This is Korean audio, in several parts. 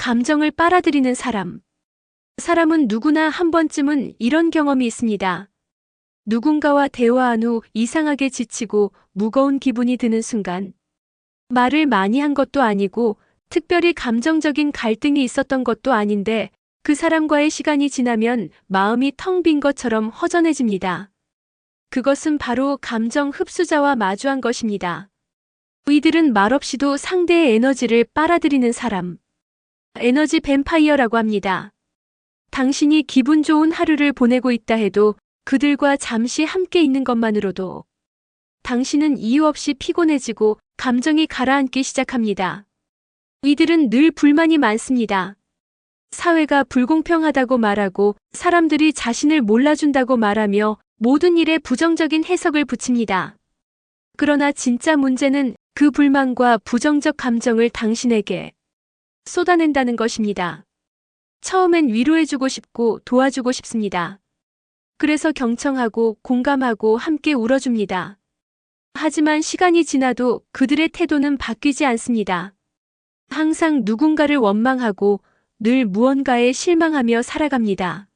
감정을 빨아들이는 사람. 사람은 누구나 한 번쯤은 이런 경험이 있습니다. 누군가와 대화한 후 이상하게 지치고 무거운 기분이 드는 순간. 말을 많이 한 것도 아니고 특별히 감정적인 갈등이 있었던 것도 아닌데 그 사람과의 시간이 지나면 마음이 텅 빈 것처럼 허전해집니다. 그것은 바로 감정 흡수자와 마주한 것입니다. 이들은 말없이도 상대의 에너지를 빨아들이는 사람. 에너지 뱀파이어라고 합니다. 당신이 기분 좋은 하루를 보내고 있다 해도 그들과 잠시 함께 있는 것만으로도 당신은 이유 없이 피곤해지고 감정이 가라앉기 시작합니다. 이들은 늘 불만이 많습니다. 사회가 불공평하다고 말하고 사람들이 자신을 몰라준다고 말하며 모든 일에 부정적인 해석을 붙입니다. 그러나 진짜 문제는 그 불만과 부정적 감정을 당신에게 쏟아낸다는 것입니다. 처음엔 위로해주고 싶고 도와주고 싶습니다. 그래서 경청하고 공감하고 함께 울어줍니다. 하지만 시간이 지나도 그들의 태도는 바뀌지 않습니다. 항상 누군가를 원망하고 늘 무언가에 실망하며 살아갑니다.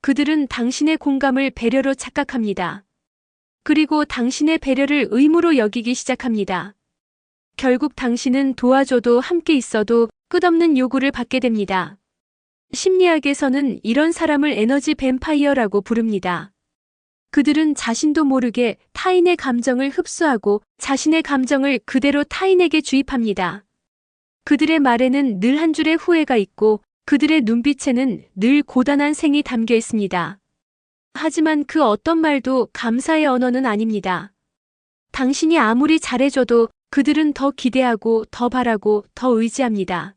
그들은 당신의 공감을 배려로 착각합니다. 그리고 당신의 배려를 의무로 여기기 시작합니다. 결국 당신은 도와줘도 함께 있어도 끝없는 요구를 받게 됩니다. 심리학에서는 이런 사람을 에너지 뱀파이어라고 부릅니다. 그들은 자신도 모르게 타인의 감정을 흡수하고 자신의 감정을 그대로 타인에게 주입합니다. 그들의 말에는 늘 한 줄의 후회가 있고 그들의 눈빛에는 늘 고단한 생이 담겨 있습니다. 하지만 그 어떤 말도 감사의 언어는 아닙니다. 당신이 아무리 잘해줘도 그들은 더 기대하고 더 바라고 더 의지합니다.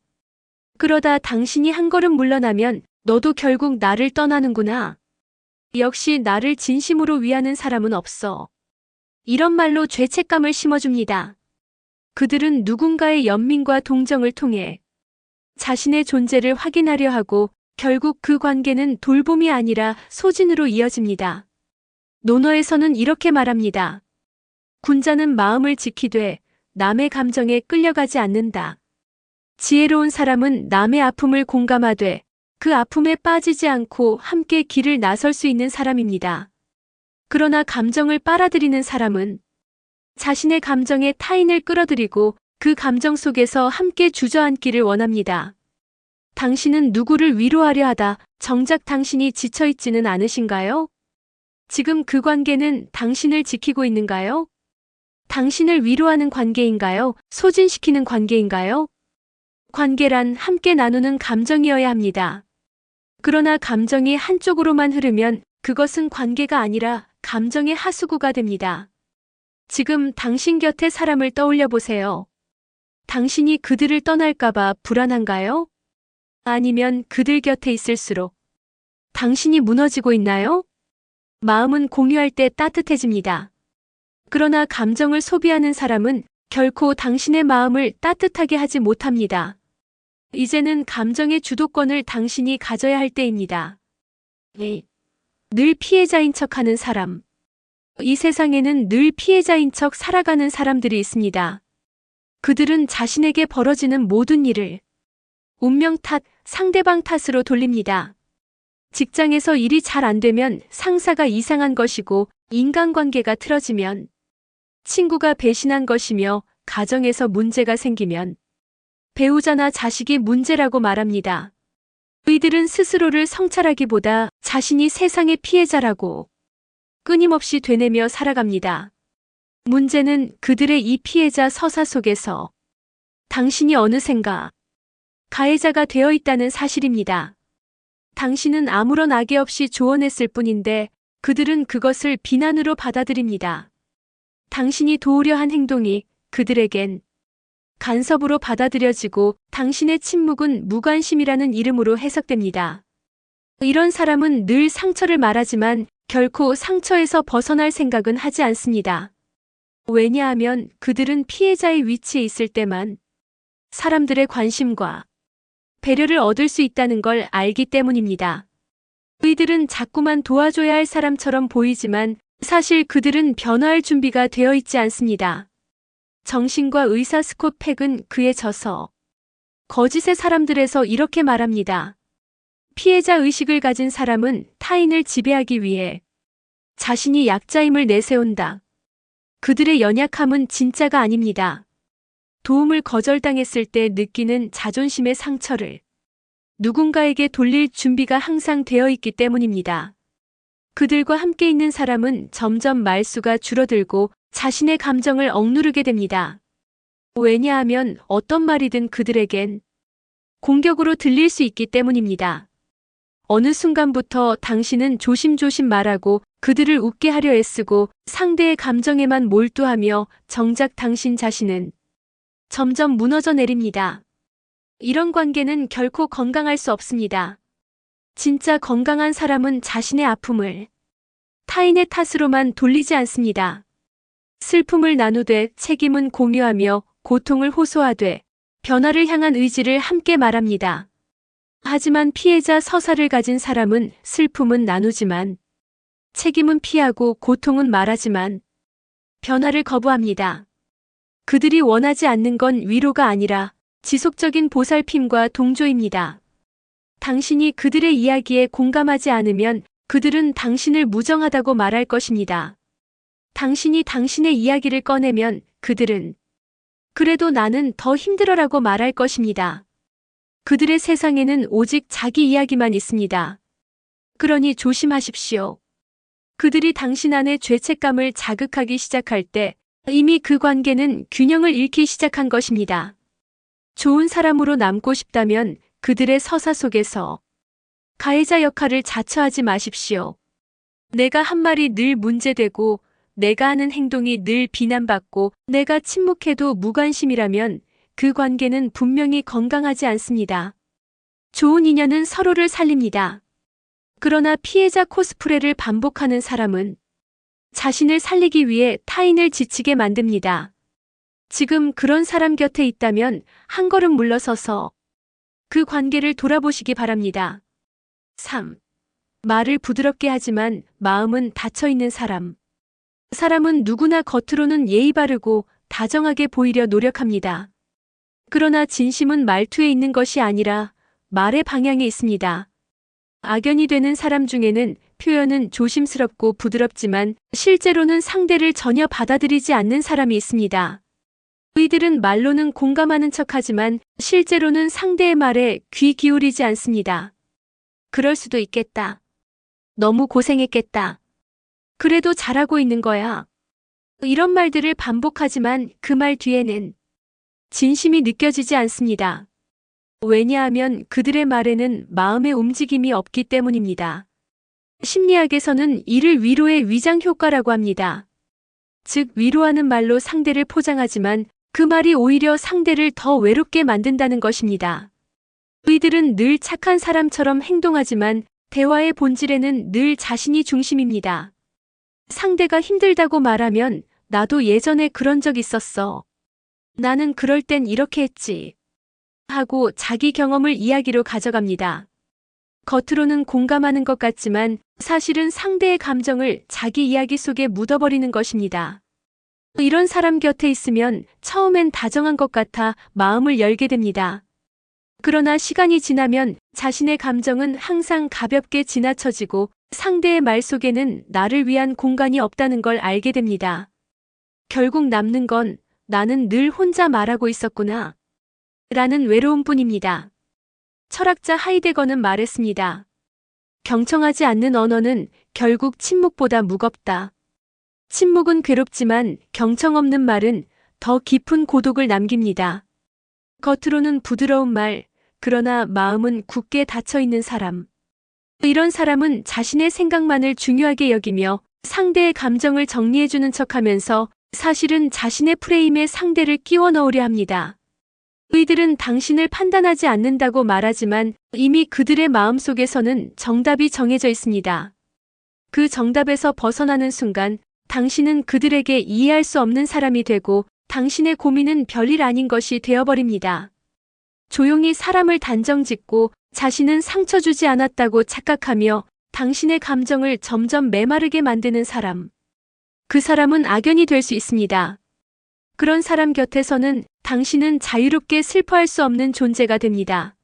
그러다 당신이 한 걸음 물러나면 너도 결국 나를 떠나는구나. 역시 나를 진심으로 위하는 사람은 없어. 이런 말로 죄책감을 심어줍니다. 그들은 누군가의 연민과 동정을 통해 자신의 존재를 확인하려 하고 결국 그 관계는 돌봄이 아니라 소진으로 이어집니다. 논어에서는 이렇게 말합니다. 군자는 마음을 지키되 남의 감정에 끌려가지 않는다. 지혜로운 사람은 남의 아픔을 공감하되 그 아픔에 빠지지 않고 함께 길을 나설 수 있는 사람입니다. 그러나 감정을 빨아들이는 사람은 자신의 감정에 타인을 끌어들이고 그 감정 속에서 함께 주저앉기를 원합니다. 당신은 누구를 위로하려 하다 정작 당신이 지쳐있지는 않으신가요? 지금 그 관계는 당신을 지키고 있는가요? 당신을 위로하는 관계인가요? 소진시키는 관계인가요? 관계란 함께 나누는 감정이어야 합니다. 그러나 감정이 한쪽으로만 흐르면 그것은 관계가 아니라 감정의 하수구가 됩니다. 지금 당신 곁에 사람을 떠올려 보세요. 당신이 그들을 떠날까봐 불안한가요? 아니면 그들 곁에 있을수록 당신이 무너지고 있나요? 마음은 공유할 때 따뜻해집니다. 그러나 감정을 소비하는 사람은 결코 당신의 마음을 따뜻하게 하지 못합니다. 이제는 감정의 주도권을 당신이 가져야 할 때입니다. 늘 피해자인 척하는 사람. 이 세상에는 늘 피해자인 척 살아가는 사람들이 있습니다. 그들은 자신에게 벌어지는 모든 일을 운명 탓, 상대방 탓으로 돌립니다. 직장에서 일이 잘 안 되면 상사가 이상한 것이고 인간관계가 틀어지면 친구가 배신한 것이며 가정에서 문제가 생기면 배우자나 자식이 문제라고 말합니다. 이들은 스스로를 성찰하기보다 자신이 세상의 피해자라고 끊임없이 되뇌며 살아갑니다. 문제는 그들의 이 피해자 서사 속에서 당신이 어느샌가 가해자가 되어 있다는 사실입니다. 당신은 아무런 악의 없이 조언했을 뿐인데 그들은 그것을 비난으로 받아들입니다. 당신이 도우려 한 행동이 그들에겐 간섭으로 받아들여지고 당신의 침묵은 무관심이라는 이름으로 해석됩니다. 이런 사람은 늘 상처를 말하지만 결코 상처에서 벗어날 생각은 하지 않습니다. 왜냐하면 그들은 피해자의 위치에 있을 때만 사람들의 관심과 배려를 얻을 수 있다는 걸 알기 때문입니다. 이들은 자꾸만 도와줘야 할 사람처럼 보이지만 사실 그들은 변화할 준비가 되어 있지 않습니다. 정신과 의사 스콧 팩은 그에 져서 거짓의 사람들에서 이렇게 말합니다. 피해자 의식을 가진 사람은 타인을 지배하기 위해 자신이 약자임을 내세운다. 그들의 연약함은 진짜가 아닙니다. 도움을 거절당했을 때 느끼는 자존심의 상처를 누군가에게 돌릴 준비가 항상 되어 있기 때문입니다. 그들과 함께 있는 사람은 점점 말수가 줄어들고 자신의 감정을 억누르게 됩니다. 왜냐하면 어떤 말이든 그들에겐 공격으로 들릴 수 있기 때문입니다. 어느 순간부터 당신은 조심조심 말하고 그들을 웃게 하려 애쓰고 상대의 감정에만 몰두하며 정작 당신 자신은 점점 무너져 내립니다. 이런 관계는 결코 건강할 수 없습니다. 진짜 건강한 사람은 자신의 아픔을 타인의 탓으로만 돌리지 않습니다. 슬픔을 나누되 책임은 공유하며 고통을 호소하되 변화를 향한 의지를 함께 말합니다. 하지만 피해자 서사를 가진 사람은 슬픔은 나누지만 책임은 피하고 고통은 말하지만 변화를 거부합니다. 그들이 원하지 않는 건 위로가 아니라 지속적인 보살핌과 동조입니다. 당신이 그들의 이야기에 공감하지 않으면 그들은 당신을 무정하다고 말할 것입니다. 당신이 당신의 이야기를 꺼내면 그들은 그래도 나는 더 힘들어라고 말할 것입니다. 그들의 세상에는 오직 자기 이야기만 있습니다. 그러니 조심하십시오. 그들이 당신 안의 죄책감을 자극하기 시작할 때 이미 그 관계는 균형을 잃기 시작한 것입니다. 좋은 사람으로 남고 싶다면 그들의 서사 속에서 가해자 역할을 자처하지 마십시오. 내가 한 말이 늘 문제되고 내가 하는 행동이 늘 비난받고 내가 침묵해도 무관심이라면 그 관계는 분명히 건강하지 않습니다. 좋은 인연은 서로를 살립니다. 그러나 피해자 코스프레를 반복하는 사람은 자신을 살리기 위해 타인을 지치게 만듭니다. 지금 그런 사람 곁에 있다면 한 걸음 물러서서 그 관계를 돌아보시기 바랍니다. 3. 말을 부드럽게 하지만 마음은 닫혀있는 사람. 사람은 누구나 겉으로는 예의 바르고 다정하게 보이려 노력합니다. 그러나 진심은 말투에 있는 것이 아니라 말의 방향에 있습니다. 악연이 되는 사람 중에는 표현은 조심스럽고 부드럽지만 실제로는 상대를 전혀 받아들이지 않는 사람이 있습니다. 이들은 말로는 공감하는 척하지만 실제로는 상대의 말에 귀 기울이지 않습니다. 그럴 수도 있겠다. 너무 고생했겠다. 그래도 잘하고 있는 거야. 이런 말들을 반복하지만 그 말 뒤에는 진심이 느껴지지 않습니다. 왜냐하면 그들의 말에는 마음의 움직임이 없기 때문입니다. 심리학에서는 이를 위로의 위장 효과라고 합니다. 즉, 위로하는 말로 상대를 포장하지만 그 말이 오히려 상대를 더 외롭게 만든다는 것입니다. 이들은 늘 착한 사람처럼 행동하지만 대화의 본질에는 늘 자신이 중심입니다. 상대가 힘들다고 말하면 나도 예전에 그런 적 있었어. 나는 그럴 땐 이렇게 했지. 하고 자기 경험을 이야기로 가져갑니다. 겉으로는 공감하는 것 같지만 사실은 상대의 감정을 자기 이야기 속에 묻어버리는 것입니다. 이런 사람 곁에 있으면 처음엔 다정한 것 같아 마음을 열게 됩니다. 그러나 시간이 지나면 자신의 감정은 항상 가볍게 지나쳐지고 상대의 말 속에는 나를 위한 공간이 없다는 걸 알게 됩니다. 결국 남는 건 나는 늘 혼자 말하고 있었구나 라는 외로움뿐입니다. 철학자 하이데거는 말했습니다. 경청하지 않는 언어는 결국 침묵보다 무겁다. 침묵은 괴롭지만 경청 없는 말은 더 깊은 고독을 남깁니다. 겉으로는 부드러운 말, 그러나 마음은 굳게 닫혀있는 사람. 이런 사람은 자신의 생각만을 중요하게 여기며 상대의 감정을 정리해주는 척하면서 사실은 자신의 프레임에 상대를 끼워 넣으려 합니다. 이들은 당신을 판단하지 않는다고 말하지만 이미 그들의 마음속에서는 정답이 정해져 있습니다. 그 정답에서 벗어나는 순간 당신은 그들에게 이해할 수 없는 사람이 되고 당신의 고민은 별일 아닌 것이 되어버립니다. 조용히 사람을 단정짓고 자신은 상처 주지 않았다고 착각하며 당신의 감정을 점점 메마르게 만드는 사람. 그 사람은 악연이 될 수 있습니다. 그런 사람 곁에서는 당신은 자유롭게 슬퍼할 수 없는 존재가 됩니다.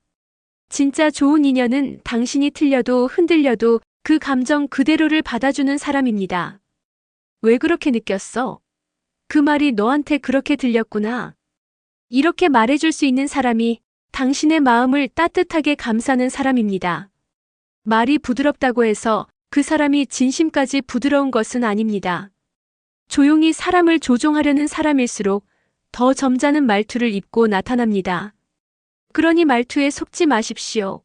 진짜 좋은 인연은 당신이 틀려도 흔들려도 그 감정 그대로를 받아주는 사람입니다. 왜 그렇게 느꼈어? 그 말이 너한테 그렇게 들렸구나. 이렇게 말해줄 수 있는 사람이 당신의 마음을 따뜻하게 감싸는 사람입니다. 말이 부드럽다고 해서 그 사람이 진심까지 부드러운 것은 아닙니다. 조용히 사람을 조종하려는 사람일수록 더 점잖은 말투를 입고 나타납니다. 그러니 말투에 속지 마십시오.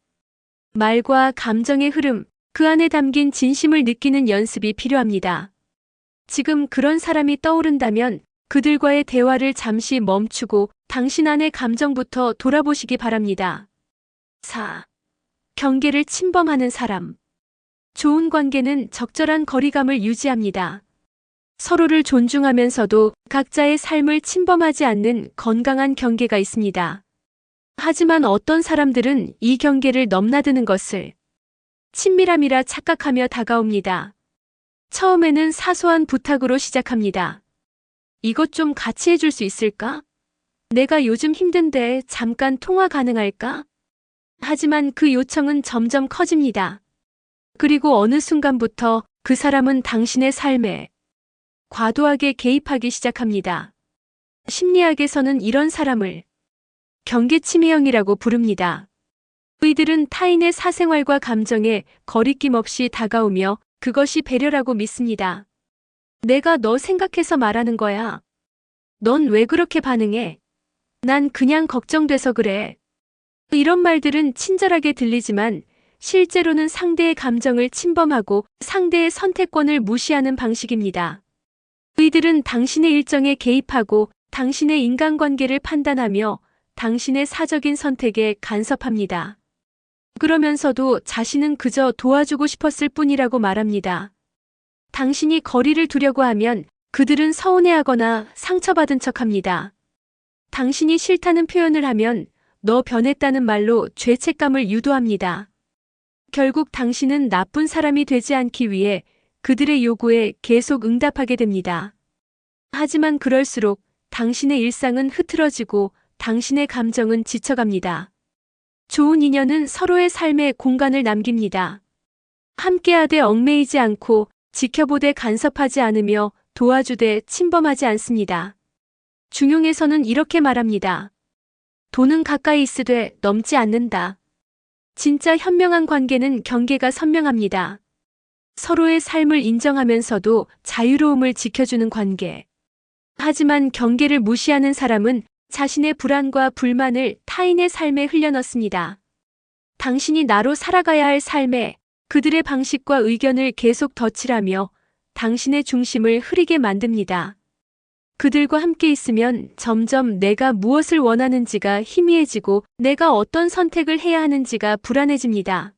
말과 감정의 흐름, 그 안에 담긴 진심을 느끼는 연습이 필요합니다. 지금 그런 사람이 떠오른다면 그들과의 대화를 잠시 멈추고 당신 안의 감정부터 돌아보시기 바랍니다. 4. 경계를 침범하는 사람. 좋은 관계는 적절한 거리감을 유지합니다. 서로를 존중하면서도 각자의 삶을 침범하지 않는 건강한 경계가 있습니다. 하지만 어떤 사람들은 이 경계를 넘나드는 것을 친밀함이라 착각하며 다가옵니다. 처음에는 사소한 부탁으로 시작합니다. 이것 좀 같이 해줄 수 있을까? 내가 요즘 힘든데 잠깐 통화 가능할까? 하지만 그 요청은 점점 커집니다. 그리고 어느 순간부터 그 사람은 당신의 삶에 과도하게 개입하기 시작합니다. 심리학에서는 이런 사람을 경계침해형이라고 부릅니다. 이들은 타인의 사생활과 감정에 거리낌 없이 다가오며 그것이 배려라고 믿습니다. 내가 너 생각해서 말하는 거야. 넌 왜 그렇게 반응해? 난 그냥 걱정돼서 그래. 이런 말들은 친절하게 들리지만 실제로는 상대의 감정을 침범하고 상대의 선택권을 무시하는 방식입니다. 이들은 당신의 일정에 개입하고 당신의 인간관계를 판단하며 당신의 사적인 선택에 간섭합니다. 그러면서도 자신은 그저 도와주고 싶었을 뿐이라고 말합니다. 당신이 거리를 두려고 하면 그들은 서운해하거나 상처받은 척합니다. 당신이 싫다는 표현을 하면 너 변했다는 말로 죄책감을 유도합니다. 결국 당신은 나쁜 사람이 되지 않기 위해 그들의 요구에 계속 응답하게 됩니다. 하지만 그럴수록 당신의 일상은 흐트러지고 당신의 감정은 지쳐갑니다. 좋은 인연은 서로의 삶에 공간을 남깁니다. 함께하되 얽매이지 않고 지켜보되 간섭하지 않으며 도와주되 침범하지 않습니다. 중용에서는 이렇게 말합니다. 돈은 가까이 있으되 넘지 않는다. 진짜 현명한 관계는 경계가 선명합니다. 서로의 삶을 인정하면서도 자유로움을 지켜주는 관계. 하지만 경계를 무시하는 사람은 자신의 불안과 불만을 타인의 삶에 흘려넣습니다. 당신이 나로 살아가야 할 삶에 그들의 방식과 의견을 계속 덧칠하며 당신의 중심을 흐리게 만듭니다. 그들과 함께 있으면 점점 내가 무엇을 원하는지가 희미해지고 내가 어떤 선택을 해야 하는지가 불안해집니다.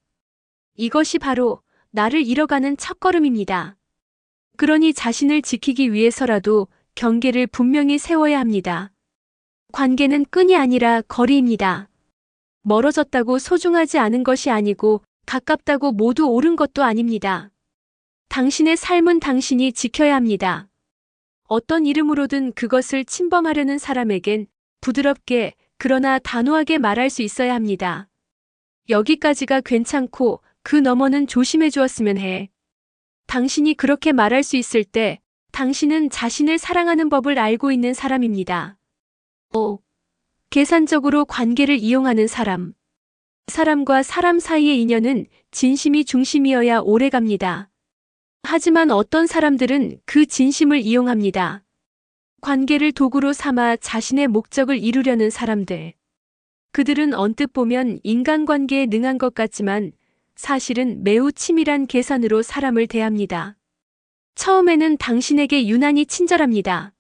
이것이 바로 나를 잃어가는 첫걸음입니다. 그러니 자신을 지키기 위해서라도 경계를 분명히 세워야 합니다. 관계는 끈이 아니라 거리입니다. 멀어졌다고 소중하지 않은 것이 아니고 가깝다고 모두 옳은 것도 아닙니다. 당신의 삶은 당신이 지켜야 합니다. 어떤 이름으로든 그것을 침범하려는 사람에겐 부드럽게 그러나 단호하게 말할 수 있어야 합니다. 여기까지가 괜찮고 그 너머는 조심해 주었으면 해. 당신이 그렇게 말할 수 있을 때 당신은 자신을 사랑하는 법을 알고 있는 사람입니다. 5. 계산적으로 관계를 이용하는 사람. 사람과 사람 사이의 인연은 진심이 중심이어야 오래갑니다. 하지만 어떤 사람들은 그 진심을 이용합니다. 관계를 도구로 삼아 자신의 목적을 이루려는 사람들. 그들은 언뜻 보면 인간관계에 능한 것 같지만 사실은 매우 치밀한 계산으로 사람을 대합니다. 처음에는 당신에게 유난히 친절합니다.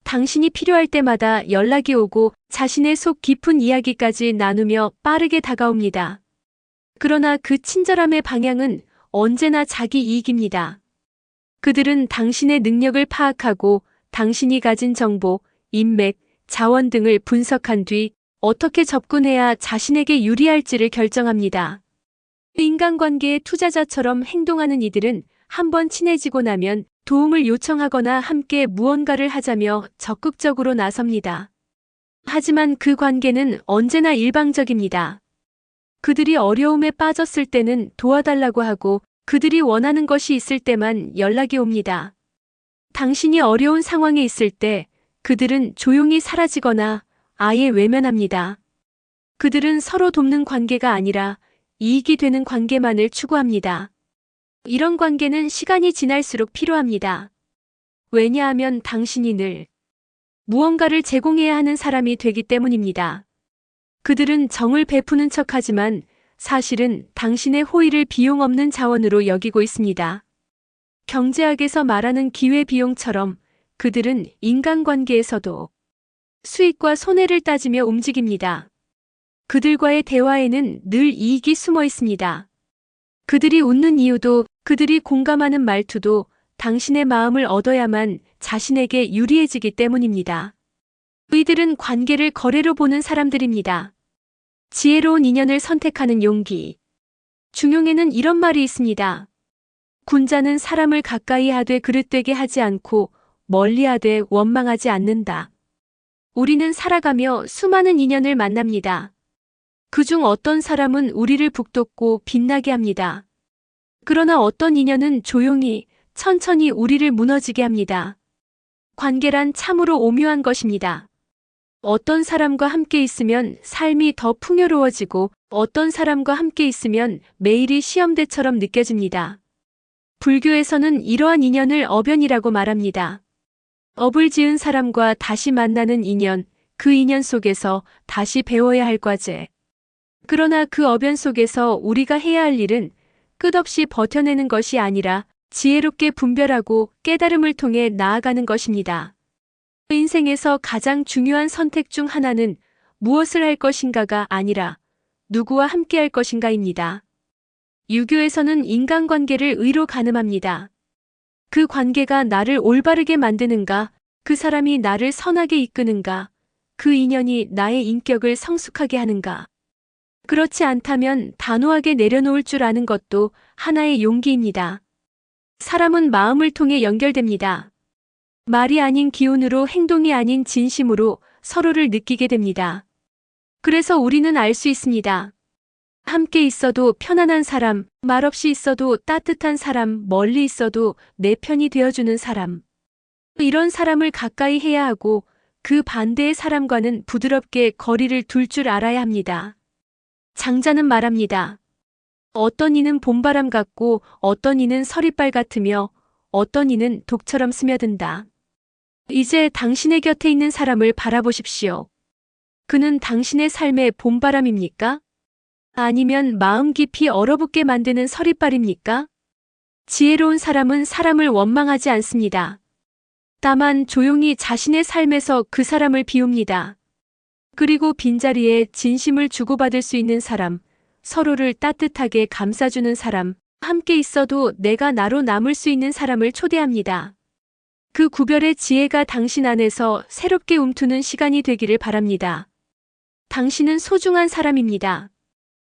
당신이 필요할 때마다 연락이 오고 자신의 속 깊은 이야기까지 나누며 빠르게 다가옵니다. 그러나 그 친절함의 방향은 언제나 자기 이익입니다. 그들은 당신의 능력을 파악하고 당신이 가진 정보, 인맥, 자원 등을 분석한 뒤 어떻게 접근해야 자신에게 유리할지를 결정합니다. 인간관계의 투자자처럼 행동하는 이들은 한번 친해지고 나면 도움을 요청하거나 함께 무언가를 하자며 적극적으로 나섭니다. 하지만 그 관계는 언제나 일방적입니다. 그들이 어려움에 빠졌을 때는 도와달라고 하고 그들이 원하는 것이 있을 때만 연락이 옵니다. 당신이 어려운 상황에 있을 때 그들은 조용히 사라지거나 아예 외면합니다. 그들은 서로 돕는 관계가 아니라 이익이 되는 관계만을 추구합니다. 이런 관계는 시간이 지날수록 필요합니다. 왜냐하면 당신이 늘 무언가를 제공해야 하는 사람이 되기 때문입니다. 그들은 정을 베푸는 척하지만 사실은 당신의 호의를 비용 없는 자원으로 여기고 있습니다. 경제학에서 말하는 기회비용처럼 그들은 인간관계에서도 수익과 손해를 따지며 움직입니다. 그들과의 대화에는 늘 이익이 숨어 있습니다. 그들이 웃는 이유도, 그들이 공감하는 말투도 당신의 마음을 얻어야만 자신에게 유리해지기 때문입니다. 이들은 관계를 거래로 보는 사람들입니다. 지혜로운 인연을 선택하는 용기. 중용에는 이런 말이 있습니다. 군자는 사람을 가까이 하되 그릇되게 하지 않고 멀리 하되 원망하지 않는다. 우리는 살아가며 수많은 인연을 만납니다. 그중 어떤 사람은 우리를 북돋고 빛나게 합니다. 그러나 어떤 인연은 조용히, 천천히 우리를 무너지게 합니다. 관계란 참으로 오묘한 것입니다. 어떤 사람과 함께 있으면 삶이 더 풍요로워지고 어떤 사람과 함께 있으면 매일이 시험대처럼 느껴집니다. 불교에서는 이러한 인연을 어변이라고 말합니다. 업을 지은 사람과 다시 만나는 인연, 그 인연 속에서 다시 배워야 할 과제. 그러나 그 어변 속에서 우리가 해야 할 일은 끝없이 버텨내는 것이 아니라 지혜롭게 분별하고 깨달음을 통해 나아가는 것입니다. 인생에서 가장 중요한 선택 중 하나는 무엇을 할 것인가가 아니라 누구와 함께 할 것인가입니다. 유교에서는 인간관계를 의로 가늠합니다. 그 관계가 나를 올바르게 만드는가, 그 사람이 나를 선하게 이끄는가, 그 인연이 나의 인격을 성숙하게 하는가. 그렇지 않다면 단호하게 내려놓을 줄 아는 것도 하나의 용기입니다. 사람은 마음을 통해 연결됩니다. 말이 아닌 기운으로, 행동이 아닌 진심으로 서로를 느끼게 됩니다. 그래서 우리는 알 수 있습니다. 함께 있어도 편안한 사람, 말없이 있어도 따뜻한 사람, 멀리 있어도 내 편이 되어주는 사람. 이런 사람을 가까이 해야 하고 그 반대의 사람과는 부드럽게 거리를 둘 줄 알아야 합니다. 장자는 말합니다. 어떤 이는 봄바람 같고 어떤 이는 서리빨 같으며 어떤 이는 독처럼 스며든다. 이제 당신의 곁에 있는 사람을 바라보십시오. 그는 당신의 삶의 봄바람입니까? 아니면 마음 깊이 얼어붙게 만드는 서리빨입니까? 지혜로운 사람은 사람을 원망하지 않습니다. 다만 조용히 자신의 삶에서 그 사람을 비웁니다. 그리고 빈자리에 진심을 주고받을 수 있는 사람, 서로를 따뜻하게 감싸주는 사람, 함께 있어도 내가 나로 남을 수 있는 사람을 초대합니다. 그 구별의 지혜가 당신 안에서 새롭게 움트는 시간이 되기를 바랍니다. 당신은 소중한 사람입니다.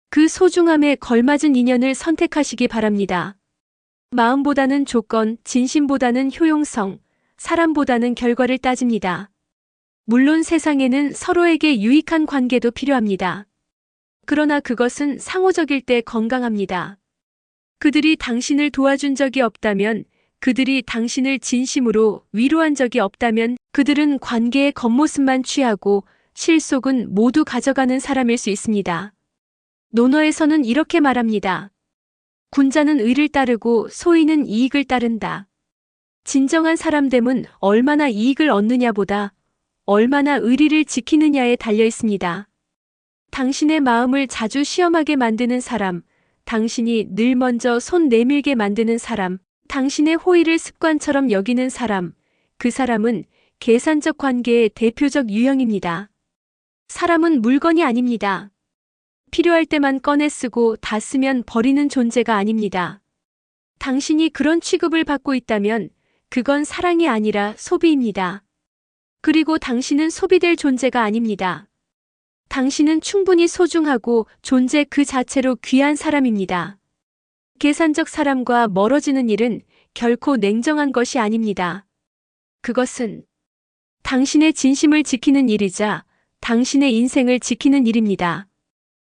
그 소중함에 걸맞은 인연을 선택하시기 바랍니다. 마음보다는 조건, 진심보다는 효용성, 사람보다는 결과를 따집니다. 물론 세상에는 서로에게 유익한 관계도 필요합니다. 그러나 그것은 상호적일 때 건강합니다. 그들이 당신을 도와준 적이 없다면, 그들이 당신을 진심으로 위로한 적이 없다면 그들은 관계의 겉모습만 취하고 실속은 모두 가져가는 사람일 수 있습니다. 논어에서는 이렇게 말합니다. 군자는 의를 따르고 소인은 이익을 따른다. 진정한 사람됨은 얼마나 이익을 얻느냐보다 얼마나 의리를 지키느냐에 달려 있습니다. 당신의 마음을 자주 시험하게 만드는 사람, 당신이 늘 먼저 손 내밀게 만드는 사람, 당신의 호의를 습관처럼 여기는 사람, 그 사람은 계산적 관계의 대표적 유형입니다. 사람은 물건이 아닙니다. 필요할 때만 꺼내 쓰고 다 쓰면 버리는 존재가 아닙니다. 당신이 그런 취급을 받고 있다면 그건 사랑이 아니라 소비입니다. 그리고 당신은 소비될 존재가 아닙니다. 당신은 충분히 소중하고 존재 그 자체로 귀한 사람입니다. 계산적 사람과 멀어지는 일은 결코 냉정한 것이 아닙니다. 그것은 당신의 진심을 지키는 일이자 당신의 인생을 지키는 일입니다.